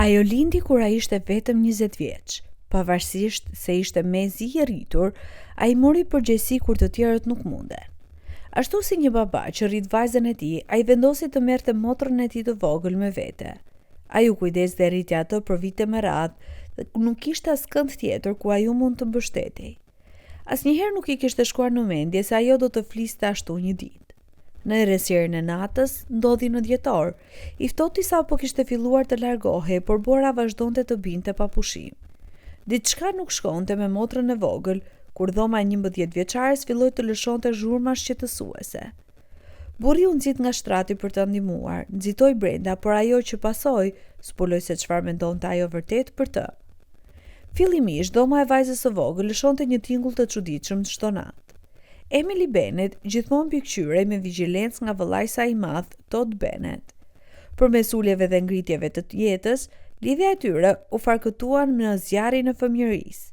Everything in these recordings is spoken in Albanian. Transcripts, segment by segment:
Ajo lindi kur ai ishte vetëm 20 vjeç. Pavarësisht se ishte mezi i rritur, ai mori përgjegjësi kur të tjerët nuk munden. Ashtu si një baba që rrit vajzën e tij, ai vendosi të merrte motrën e tij të vogël me vete. Ai u kujdes dhe rriti atë për vite me radhë dhe nuk kishte askënd tjetër ku ai mund të mbështetej. Asnjëherë nuk i kishte shkuar në mendje se ajo do të fliste ashtu një ditë. Në errësirën e natës, ndodhi në dhjetor. I ftoti sapo kishte filluar të largohej, por Bora vazhdonte të binte pa pushim. Diçka nuk shkonte me motrën e vogël, kur dhoma e 11 vjeçares filloi të lëshonte zhurma shqetësuese. Burri u nxit nga shtrati për të ndihmuar, nxitoi brenda, por ajo që pasoi spuloi se çfarë mendonte ajo vërtet për të. Fillimisht, dhoma e vajzës së vogël lëshonte një tingull të çuditshëm çdo natë. Emily Bennett gjithmonë pikqyrej me vigjilencë nga vëllai i madh, Todd Bennett. Përmes ulljeve dhe ngritjeve të jetës, lidhja e tyre u farkëtuan në zjarrin e fëmijërisë.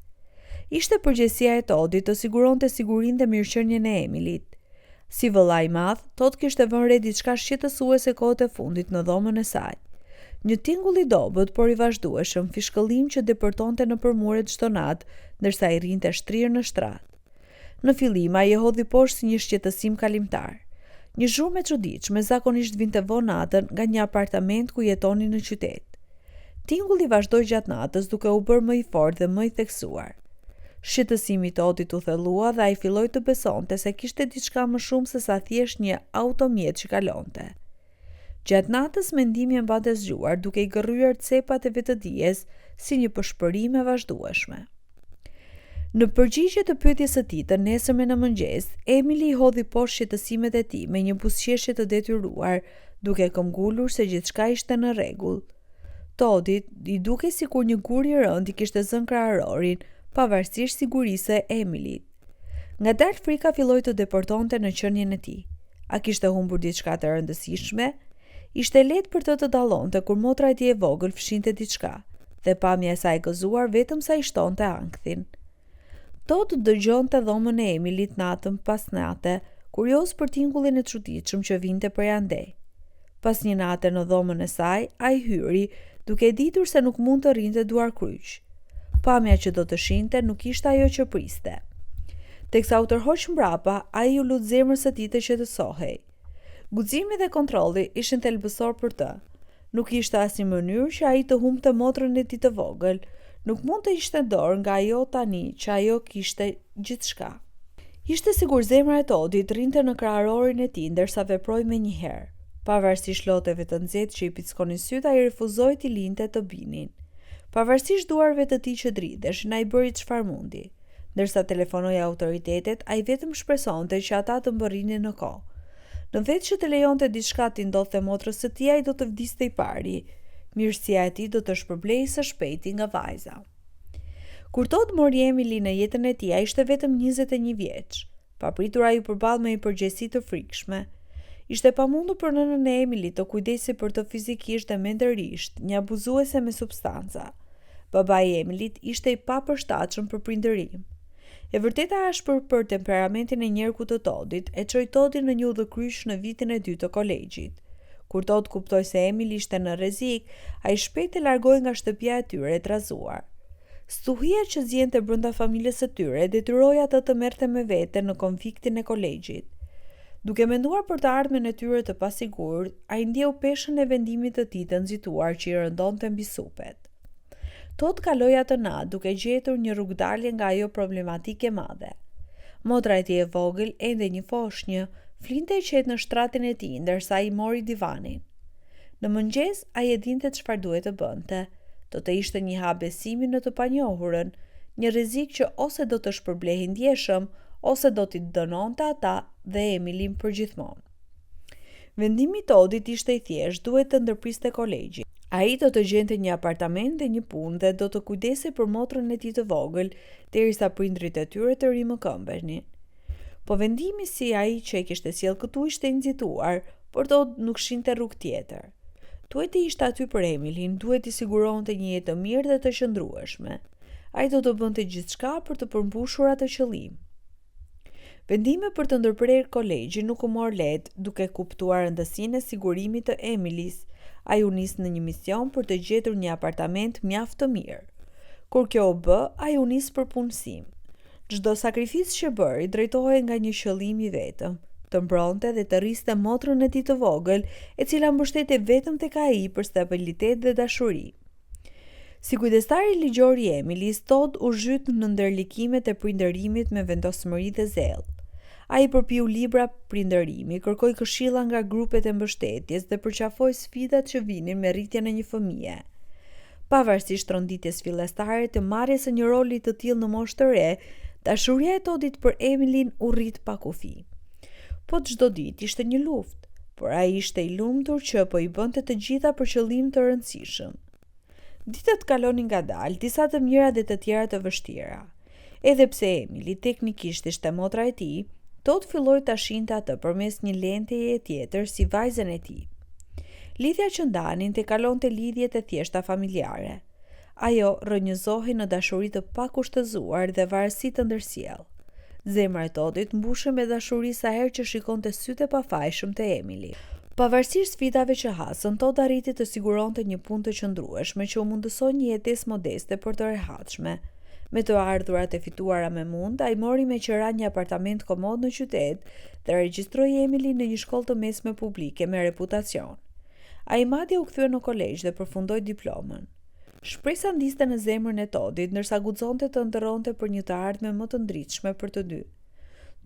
Ishte përgjegjësia e Toddit të siguronte sigurinë dhe mirëqenien e Emilit. Si vëllai i madh, Todd kishte vënë re diçka shqetësuese kohët e fundit në dhomën e saj. Një tingull i dobët, por i vazhdueshëm, fishkëllim që depërtonte nëpër mure çdo natë, ndërsa i rrinte shtrirë në shtrat. Në fillim ai e hodhi poshtë si një shqetësim kalimtar. Një zhurmë e çuditshme zakonisht vinte vonë natën nga një apartament ku jetonin në qytet. Tingulli vazhdoi gjatë natës duke u bërë më i fortë dhe më i theksuar. Shqetësimi i Toddit u thellua dhe ai filloi të besonte se kishte diçka më shumë se sa thjesht një automjet që kalonte. Gjatë natës mendimi e mbante zgjuar duke i gërryer cepat e vetëdijes si një pëshpërim e vazhdueshme. Në përgjigje të pyetjes së tij të nesërme në mëngjes, Emily i hodhi poshtë shqetësimet e tij me një buzëqeshje të detyruar, duke këmbgulur se gjithçka ishte në rregull. Toddit i dukej sikur një gur i rënd i kishte zënë kraharorin, pavarësisht sigurisë së Emilit. Ngadalë frika filloi të deportonte në qenien e tij. A kishte humbur diçka të rëndësishme? Ishte lehtë për të dallonte kur motra e tij e vogël fshinte diçka, dhe pamja e saj gëzuar vetëm sa i shtonte ankthin. Todd dëgjonte dhomën e Emilit natën pas nate, kurioz për tingullin e çuditshëm që vinte prej andej. Pas një nate në dhomën e saj, ai hyri, duke ditur se nuk mund të rrinte duar kryq. Pamja që do të shinte nuk ishte ajo që priste. Teksa u tërhoq mbrapa, ai u lut zemrës së tij të qetësohej. Guximi dhe kontrolli ishin thelbësor për të. Nuk ishte asnjë mënyrë që ai të humbte motrën e tij të vogël. Nuk mund të ishte dorë nga ajo tani që ajo kishte gjithçka. Ishte sikur zemra e Toddit rrinte në kraharorin e tij ndërsa veproi menjëherë. Pavarësisht lotëve të nxehtë që i pickonin syt, ai refuzoi t'i linte të binin. Pavarësisht duarve të tij që dridheshin, ai bëri çfarë mundi. Ndërsa telefonoi autoritetet, ai vetëm shpresonte që ata të mbërrinin në kohë. Në vetë që të lejonte diçka t'i ndodhte motrës së tij, ai do të vdiste i pari. Mirësia e tij do të shpërblej së shpejti nga vajza. Kur Todd mori Emily në jetën e tij, ai ishte vetëm 21 vjeç. Papritur ai u përball me një përgjegjësi të frikshme. Ishte pamundur për nënën e Emily të kujdesej për të fizikisht dhe mendërisht, një abuzuese me substanca. Babai i Emilit ishte i papërshtatshëm për prindërim. E vërteta ashpër për temperamentin e njerëkut të Toddit e çoi Toddin në një udhëkryq në vitin e 2 të kolegjit. Kur Todd kuptoi se Emily ishte në rrezik, ai shpejt e largoi nga shtëpia e tyre e trazuar. Stuhia që zgjente brenda familjes së tyre detyroi atë të merrte me vete në konfliktin e kolegjit. Duke menduar për të ardhmen e tyre të pasigurt, ai ndjeu peshën e vendimit të tij të nxituar që i rëndonte mbi supet. Todd kaloi atë natë duke gjetur një rrugdalje nga ajo problematike madhe. Motra e tij e vogël, ende një foshnjë, flinte e qetë në shtratin e tij ndërsa ai mori divanin. Në mëngjes ai e dinte çfarë duhet të bënte. Do të ishte një hap besimi në të panjohurën, një rrezik që ose do të shpërblehej ndjeshëm, ose do t'i dënonte ata dhe Emilyn përgjithmonë. Vendimi i Toddit ishte i thjeshtë, duhet të ndërpriste kolegjin. Ai do të gjente një apartament dhe një punë dhe do të kujdesej për motrën e tij të vogël derisa prindrit e tyre të rimëkëmbenin. Po vendimi si ai që e kishte sjell këtu ishte i nxituar, por Todd nuk shinte rrugë tjetër. Duhet të ishte aty për Emilyn, duhet t'i siguronte një jetë të mirë dhe të qëndrueshme. Ai do të bënte gjithçka për të përmbushur atë qëllim. Vendimi për të ndërprerë kolegjin nuk u mor lehtë, duke kuptuar rëndësinë e sigurimit të Emilys. Ai u nis në një mision për të gjetur një apartament mjaft të mirë. Kur kjo u bë, ai u nis për punësim. Çdo sakrificë që bëri drejtohej nga një qëllim i vetëm, të mbronte dhe të rriste motrën e tij të vogël, e cila mbështeti vetëm tek ai për stabilitet dhe dashuri. Si kujdestari ligjor i Emilis, Todd u zhyt në ndërlikimet e prindërimit me vendosmëri dhe zell. Ai përpiu libra prindërimi, kërkoi këshilla nga grupet e mbështetjes dhe përqafoi sfidat që vinin me rritjen e një fëmije. Pavarësisht ronditjes fillestare të marrjes së një roli të tillë në moshë të re, dashuria e Toddit për Emilin u rrit pa kufi. Po çdo ditë ishte një luftë, por ai ishte i lumtur që po i bënte të gjitha për qëllim të rëndësishëm. Ditët kalonin ngadalë, disa të mira dhe të tjera të vështira. Edhe pse Emili teknikisht ishte motra e tij, Todd filloi ta shinte atë përmes një lenteje tjetër si vajzën e tij. Lidhja që ndanin te kalonte lidhjet e thjeshta familjare. Ajo rrënjëzohej në dashuri të pakushtëzuar dhe varësi të ndërsjellë. Zemra e Toddit mbushej me dashuri sa herë që shikonte sytë e pafajshëm të Emili. Pavarësisht sfidave që hasën, Todd arriti të siguronte një punë të qëndrueshme që u mundësoi një jetesë modeste por të rehatshme. Me të ardhurat e fituara me mund, ai mori me qira një apartament komod në qytet dhe regjistroi Emili në një shkollë të mesme publike me reputacion. Ai madje u kthye në kolegj dhe përfundoi diplomën. Shpresa ndiste në zemrën e Toddit, ndërsa guxonte të ndërronte për një të ardhme më të ndritshme për të dy.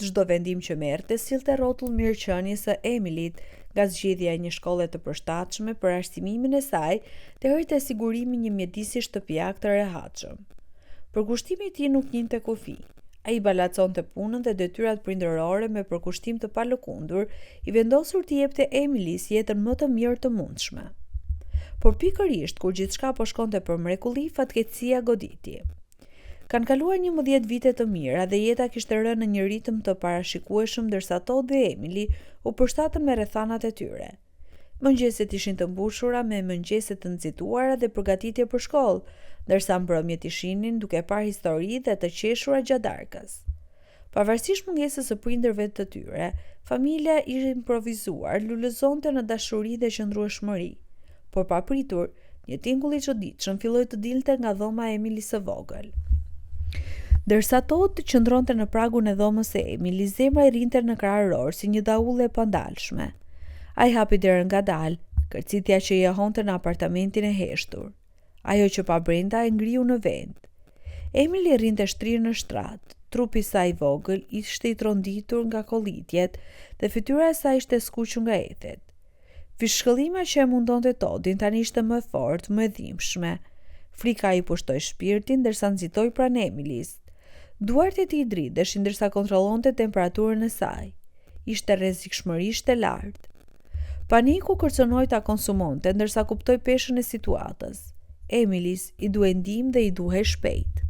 Çdo vendim që merrte sillte rrotull mirëqenies së Emilit, nga zgjedhja e një shkolle të përshtatshme për arsimin e saj, deri te sigurimi një mjedisi shtëpiak të rehatshëm. Përkushtimi i tij nuk njinte kufi. Ai balaconte punën dhe detyrat prindërore me përkushtim të palëkundur, i vendosur t'i jepte Emilis jetën më të mirë të mundshme. Por pikërisht kur gjithçka po shkonte për mrekulli, fatkeqësia goditi. Kanë kaluar 11 vite të mira dhe jeta kishte rënë në një ritëm të parashikueshëm, ndërsa Todd dhe Emili u përshtatën me rrethanat e tyre. Mëngjeset ishin të mbushura me mëngjese të nxituara dhe përgatitje për shkollë, ndërsa mbrëmjet ishinin duke parë histori dhe të qeshura gjatë darkës. Pavarësisht mungesës së prindërve të tyre, familja ishte improvisuar, lulëzonte në dashuri dhe qëndrueshmëri. Por papritur, një tingull i çuditshëm filloi të dilte nga dhoma e Emilis së vogël. Dërsa Todd qëndronte në pragun e dhomës së Emilis, zemra i rinte në krahëror si një daulle e pandalshme. Ai hapi derën ngadalë, kërcitja që i jahonte në apartamentin e heshtur. Ajo që pa brenda e ngriu në vend. Emili rrinte shtrirë në shtrat, trupi i saj i vogël ishte i tronditur nga kollitjet dhe fytyra e saj ishte skuqur nga ethet. Fishkëllima që e mundonte Toddin tani ishte më fort, më e dhimbshme. Frika i pushtoi shpirtin ndërsa nxitoi pranë Emilis. Duart e tij dridheshin ndërsa kontrollonte temperaturën e saj. Ishte rrezikshmërisht e lartë. Paniku kërcënoi ta konsumonte ndërsa kuptoi peshën e situatës. Emilis i duhej ndihmë dhe i duhej shpejt.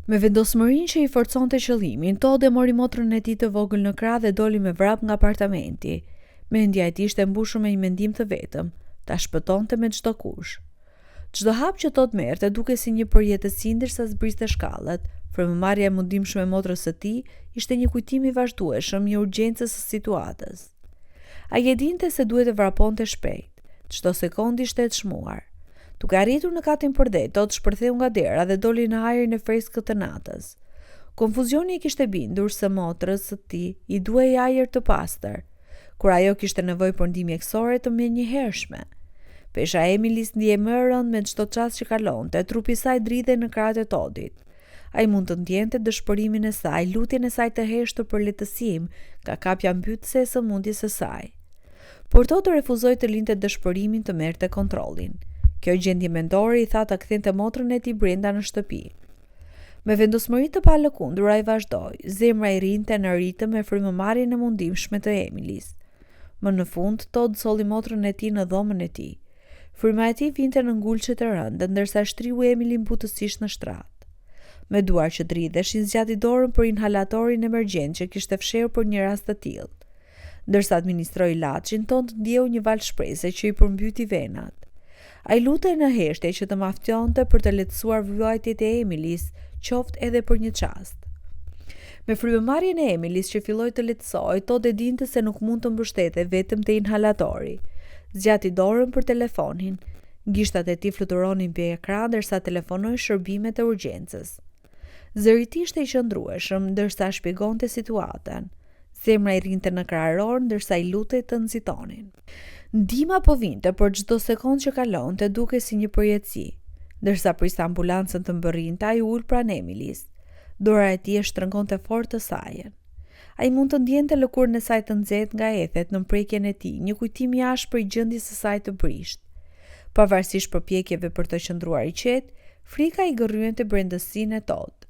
Me vendosmërinë që i forconte qëllimin, Todd e mori motrën e tij të vogël në krah dhe doli me vrap nga apartamenti. Mendja e tij ishte mbushur me një mendim të vetëm, ta shpëtonte me çdo kush. Çdo hap që Todd merrte duke si një përjetësi ndërsa zbriste shkallët. Frymëmarrja e mundimshme e motrës së tij ishte një kujtim i vazhdueshëm i urgjencës së situatës. Ai e dinte se duhet të vraponte shpejt. Çdo sekondë ishte e çmuar. Duke arritur në katin përdet, Todd shpërtheu nga dera dhe doli në ajrin e freskët të natës. Konfuzioni i kishte bindur se motrës së tij i duhej ajër të pastër, kur ajo kishte nevojë për ndihmë mjekësore të menjëhershme. Pesha e Emilis ndihej më e rëndë me çdo çast që kalonte, trupi i saj dridhej në krahët e Toddit. Ai mund të ndjente dëshpërimin e saj, lutjen e saj të heshtur për lehtësim, nga kapja mbytëse e sëmundjes së saj. Por Todd refuzoi të linte dëshpërimin të merrte kontrollin. Kjo gjendje mendore i tha ta kthente motrën e tij brenda në shtëpi. Me vendosmëri të palëkundur ai vazhdoi, zemra i rinte në ritëm me frymëmarrjen e mundimshme të Emilis. Më në fund, Todd solli motrën e tij në dhomën e tij. Fryma e tij vinte në ngulçe të rënda, ndërsa shtriu Emilin butësisht në shtrat. Me duar që dridheshin, zgjati dorën për inhalatorin emergjent që kishte fshehur për një rast të tillë. Ndërsa administroi ilaçin, Todd ndjeu një val shprese që i përmbyti venat. Ai lutej në heshtje që të maftonte për të lehtësuar vuajtjet e Emilis, qoftë edhe për një çast. Me frymëmarrjen e Emilis që filloi të lehtësohej, Todd e dinte se nuk mund të mbështete vetëm te inhalatori. zgjati dorën për telefonin. Gishtat e tij fluturonin mbi ekran derisa telefonoi shërbimet e urgjencës. Zëri i tij ishte i qëndrueshëm ndërsa shpjegonte situatën. Zemra i rrinte në krahëror ndërsa i lutej të nxitonin. Ndihma po vinte për çdo sekondë që kalonte duke si një përjetësi. Ndërsa priste ambulancën të mbërrinte, ai ul pranë Emilis. Dora e tij e shtrëngonte fort të sajën. Ai mund të ndjente lëkurën e saj të nxehtë nga ethet në prekjen e tij, një kujtim i ashpër i gjendjes së saj të brisht. Pavarësisht përpjekjeve për të qëndruar i qetë, frika i gërryente brendësinë e Todd.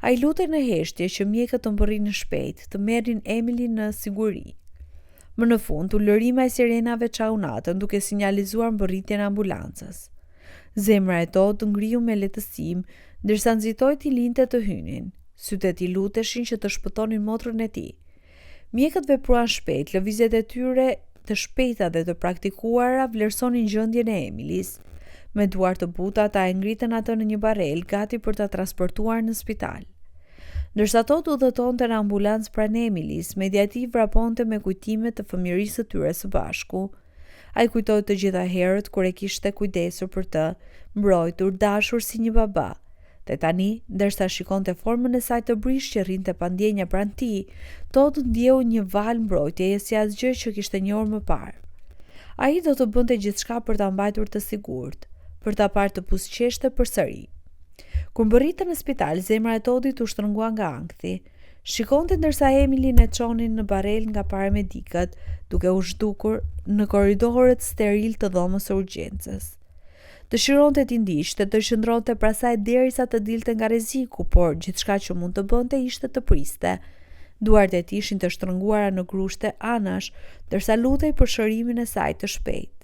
Ai lutej në heshtje që mjekët të mbërrinin shpejt, të merrin Emilin në siguri. Më në fund, ulërima e sirenave çau natën duke sinjalizuar mbërritjen e ambulancës. Zemra e Todd ngriu me lehtësim, ndërsa nxitoi t'i linte të hynin. Sytë e tij luteshin që të shpëtonin motrën e tij. Mjekët vepruan shpejt, lëvizjet e tyre të shpejta dhe të praktikuara vlerësonin gjendjen e Emilis. Me duar të buta ata e ngritën atë në një barel, gati për ta transportuar në spital. Ndërsa Todd udhëtonte në ambulancë pranë Emilis, media e tij vraponte me kujtime të fëmijërisë së tyre së bashku. Ai kujtoi të gjitha herët kur e kishte kujdesur për të, mbrojtur, dashur si një baba. Dhe tani, ndërsa shikonte formën e saj të brisht që rrinte pa ndjenja pranë tij, Todd ndjeu një val mbrojtjeje si asgjë që kishte njohur më parë. Ai do të bënte gjithçka për ta mbajtur të sigurt, për ta parë të pusqeshte përsëri. Kur mbërritën në spital, zemra e Toddit u shtrëngua nga ankthi. Shikonte ndërsa Emilin e çonin në barel nga paramedikët, duke u zhdukur në korridorët steril të dhomës së urgjencës. Dëshironte t'i ndiqte, të qëndronte pra saj derisa të dilte nga rreziku, por gjithçka që mund të bënte ishte të priste. Duart e tij ishin të shtrënguara në grushte anash, ndërsa lutej për shërimin e saj të shpejtë.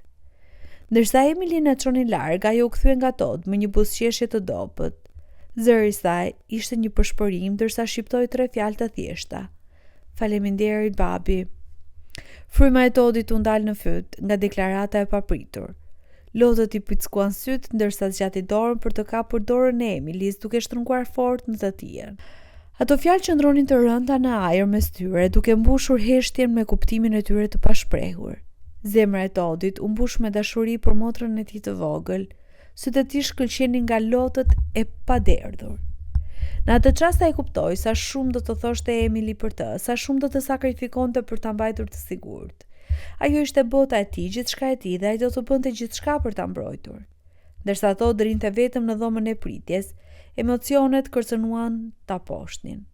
Ndërsa Emilin e çoni larg, ajo u kthye nga Todd me një buzëqeshje të dobët. Zëri i saj ishte një përshpërim ndërsa shqiptoi 3 fjalë të thjeshta. Faleminderit, babi. Fryma e Toddit u ndal në fyt nga deklarata e papritur. Lotët i pickuan syt ndërsa zgjati dorën për të kapur dorën e Emilis duke shtrënguar fort në të tijën. Ato fjalë qëndronin të rënda në ajër mes tyre, duke mbushur heshtjen me kuptimin e tyre të pashprehur. Zemra e Toddit u mbush me dashuri për motrën e tij të vogël, sytë e tij shkëlqenin nga lotët e paderdhur. Në atë çast ai kuptoi sa shumë do të thoshte Emili për të, sa shumë do të sakrifikonte për ta mbajtur të sigurt. Ajo ishte bota e tij, gjithçka e tij dhe ai do të bënte gjithçka për ta mbrojtur. Ndërsa ato drinte vetëm në dhomën e pritjes, emocionet kërcënuan ta poshtin.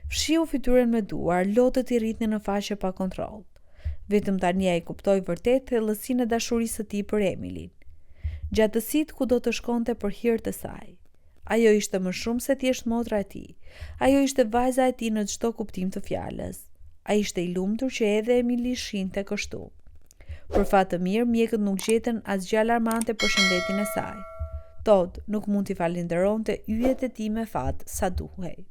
Fshiu fytyrën me duar, lotët i rritnin në faqe pa kontroll. Vetëm tani ai kuptoi vërtet thellësinë e dashurisë së tij për Emilin. Gjatësitë ku do të shkonte për hir të saj. Ajo ishte më shumë se thjesht motra e tij. Ajo ishte vajza e tij në çdo kuptim të fjalës. Ai ishte i lumtur që edhe Emili shinte kështu. Për fat të mirë, mjekët nuk gjetën asgjë alarmante për shëndetin e saj. Todd nuk mund t'i falenderonte yjet e tij me fat sa duhej.